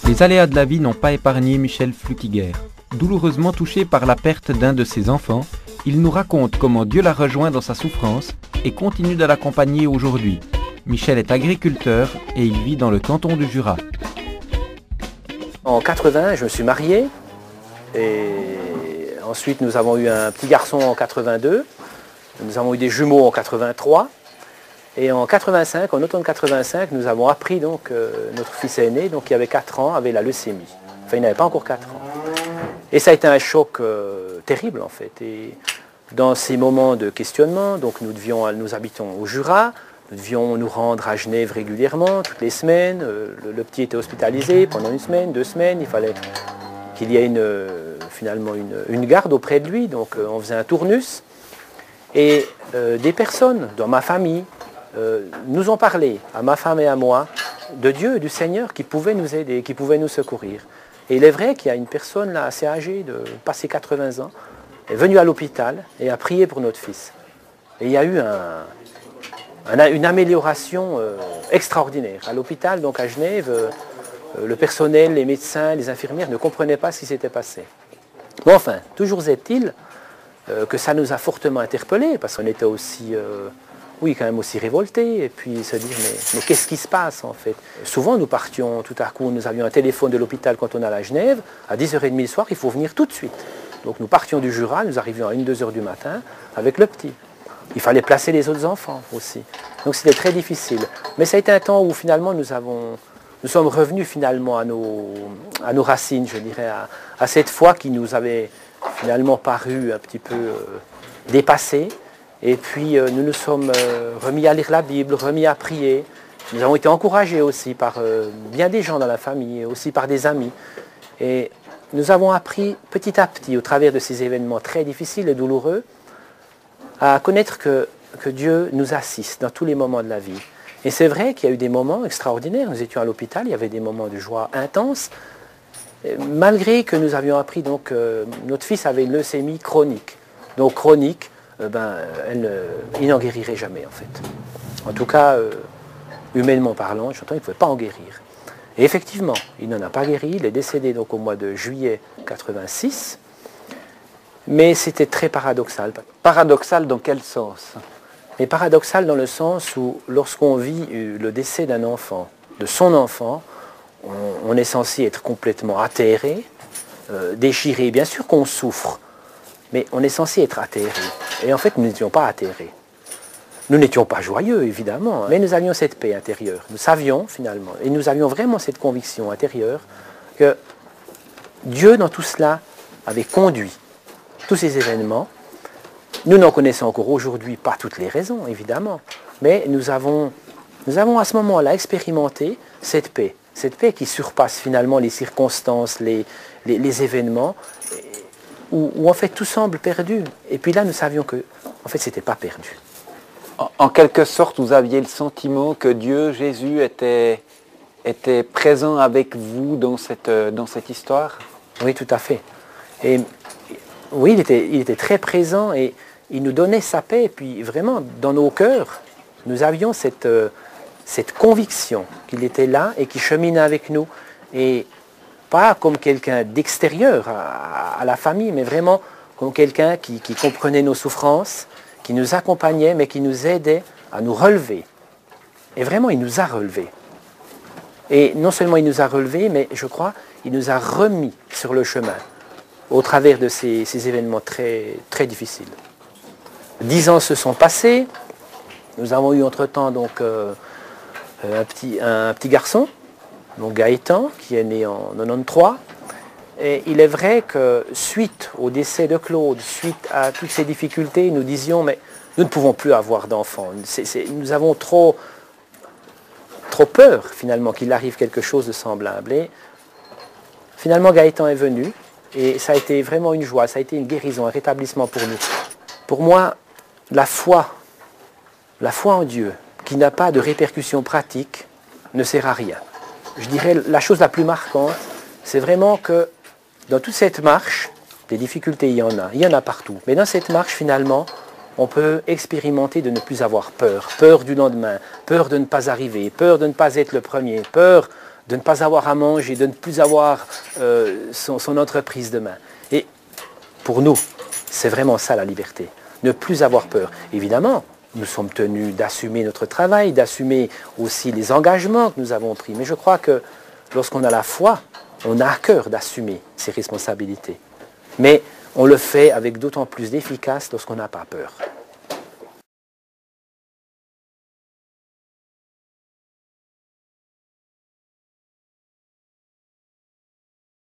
Les aléas de la vie n'ont pas épargné Michel Flutiger. Douloureusement touché par la perte d'un de ses enfants, il nous raconte comment Dieu l'a rejoint dans sa souffrance et continue de l'accompagner aujourd'hui. Michel est agriculteur et il vit dans le canton du Jura. En 80, je me suis marié et ensuite nous avons eu un petit garçon en 82, nous avons eu des jumeaux en 83 et en 85, en automne 85, nous avons appris donc notre fils aîné, donc qui avait 4 ans, avait la leucémie. Enfin, il n'avait pas encore 4 ans. Et ça a été un choc terrible en fait. Et dans ces moments de questionnement, donc nous habitons au Jura, nous devions nous rendre à Genève régulièrement, toutes les semaines. Le petit était hospitalisé pendant 1 semaine, 2 semaines. Il fallait qu'il y ait finalement une garde auprès de lui. Donc on faisait un tournus. Et des personnes dans ma famille nous ont parlé, à ma femme et à moi, de Dieu, du Seigneur, qui pouvait nous aider, qui pouvait nous secourir. Et il est vrai qu'il y a une personne là assez âgée, de passé 80 ans, est venue à l'hôpital et a prié pour notre fils. Et il y a eu une amélioration extraordinaire. À l'hôpital, donc à Genève, le personnel, les médecins, les infirmières ne comprenaient pas ce qui s'était passé. Bon, enfin, toujours est-il que ça nous a fortement interpellés, parce qu'on était aussi, quand même aussi révoltés, et puis se dire, mais qu'est-ce qui se passe en fait? Souvent, nous partions, tout à coup, nous avions un téléphone de l'hôpital quand on allait à Genève, à 10h30 le soir, il faut venir tout de suite. Donc nous partions du Jura, nous arrivions à 1-2 heures du matin avec le petit. Il fallait placer les autres enfants aussi. Donc c'était très difficile. Mais ça a été un temps où finalement nous sommes revenus finalement à nos racines, je dirais, à cette foi qui nous avait finalement paru un petit peu dépassée. Et puis nous nous sommes remis à lire la Bible, remis à prier. Nous avons été encouragés aussi par bien des gens dans la famille, et aussi par des amis. Et nous avons appris petit à petit, au travers de ces événements très difficiles et douloureux, à connaître que Dieu nous assiste dans tous les moments de la vie. Et c'est vrai qu'il y a eu des moments extraordinaires. Nous étions à l'hôpital, il y avait des moments de joie intense. Malgré que nous avions appris, donc, notre fils avait une leucémie chronique. Donc chronique, il n'en guérirait jamais en fait. En tout cas, humainement parlant, j'entends, il ne pouvait pas en guérir. Et effectivement, il n'en a pas guéri, il est décédé donc au mois de juillet 86. Mais c'était très paradoxal. Paradoxal dans quel sens? Mais paradoxal dans le sens où lorsqu'on vit le décès d'un enfant, de son enfant, on est censé être complètement atterré, déchiré. Bien sûr qu'on souffre, mais on est censé être atterré. Et en fait, nous n'étions pas atterrés. Nous n'étions pas joyeux, évidemment, mais nous avions cette paix intérieure. Nous savions, finalement, et nous avions vraiment cette conviction intérieure que Dieu, dans tout cela, avait conduit tous ces événements. Nous n'en connaissons encore aujourd'hui pas toutes les raisons, évidemment, mais nous avons à ce moment-là expérimenté cette paix qui surpasse finalement les circonstances, les événements, où en fait tout semble perdu. Et puis là, nous savions que en fait, c'était pas perdu. En quelque sorte, vous aviez le sentiment que Dieu, Jésus, était présent avec vous dans cette histoire? Oui, tout à fait. Et oui, il était très présent et il nous donnait sa paix. Et puis vraiment, dans nos cœurs, nous avions cette conviction qu'il était là et qu'il cheminait avec nous. Et pas comme quelqu'un d'extérieur à la famille, mais vraiment comme quelqu'un qui comprenait nos souffrances, qui nous accompagnait, mais qui nous aidait à nous relever. Et vraiment, il nous a relevés. Et non seulement il nous a relevés, mais je crois, il nous a remis sur le chemin au travers de ces événements très, très difficiles. 10 ans se sont passés. Nous avons eu entre-temps donc, un petit garçon, donc Gaëtan, qui est né en 93. Et il est vrai que suite au décès de Claude, suite à toutes ces difficultés, nous disions, mais nous ne pouvons plus avoir d'enfants. Nous avons trop peur, finalement, qu'il arrive quelque chose de semblable. Et finalement, Gaëtan est venu, et ça a été vraiment une joie, ça a été une guérison, un rétablissement pour nous. Pour moi, la foi en Dieu, qui n'a pas de répercussions pratiques, ne sert à rien. Je dirais, la chose la plus marquante, c'est vraiment que dans toute cette marche, des difficultés, il y en a partout. Mais dans cette marche, finalement, on peut expérimenter de ne plus avoir peur. Peur du lendemain, peur de ne pas arriver, peur de ne pas être le premier, peur de ne pas avoir à manger, de ne plus avoir son entreprise demain. Et pour nous, c'est vraiment ça la liberté, ne plus avoir peur. Évidemment, nous sommes tenus d'assumer notre travail, d'assumer aussi les engagements que nous avons pris. Mais je crois que lorsqu'on a la foi, on a à cœur d'assumer ses responsabilités. Mais on le fait avec d'autant plus d'efficace lorsqu'on n'a pas peur.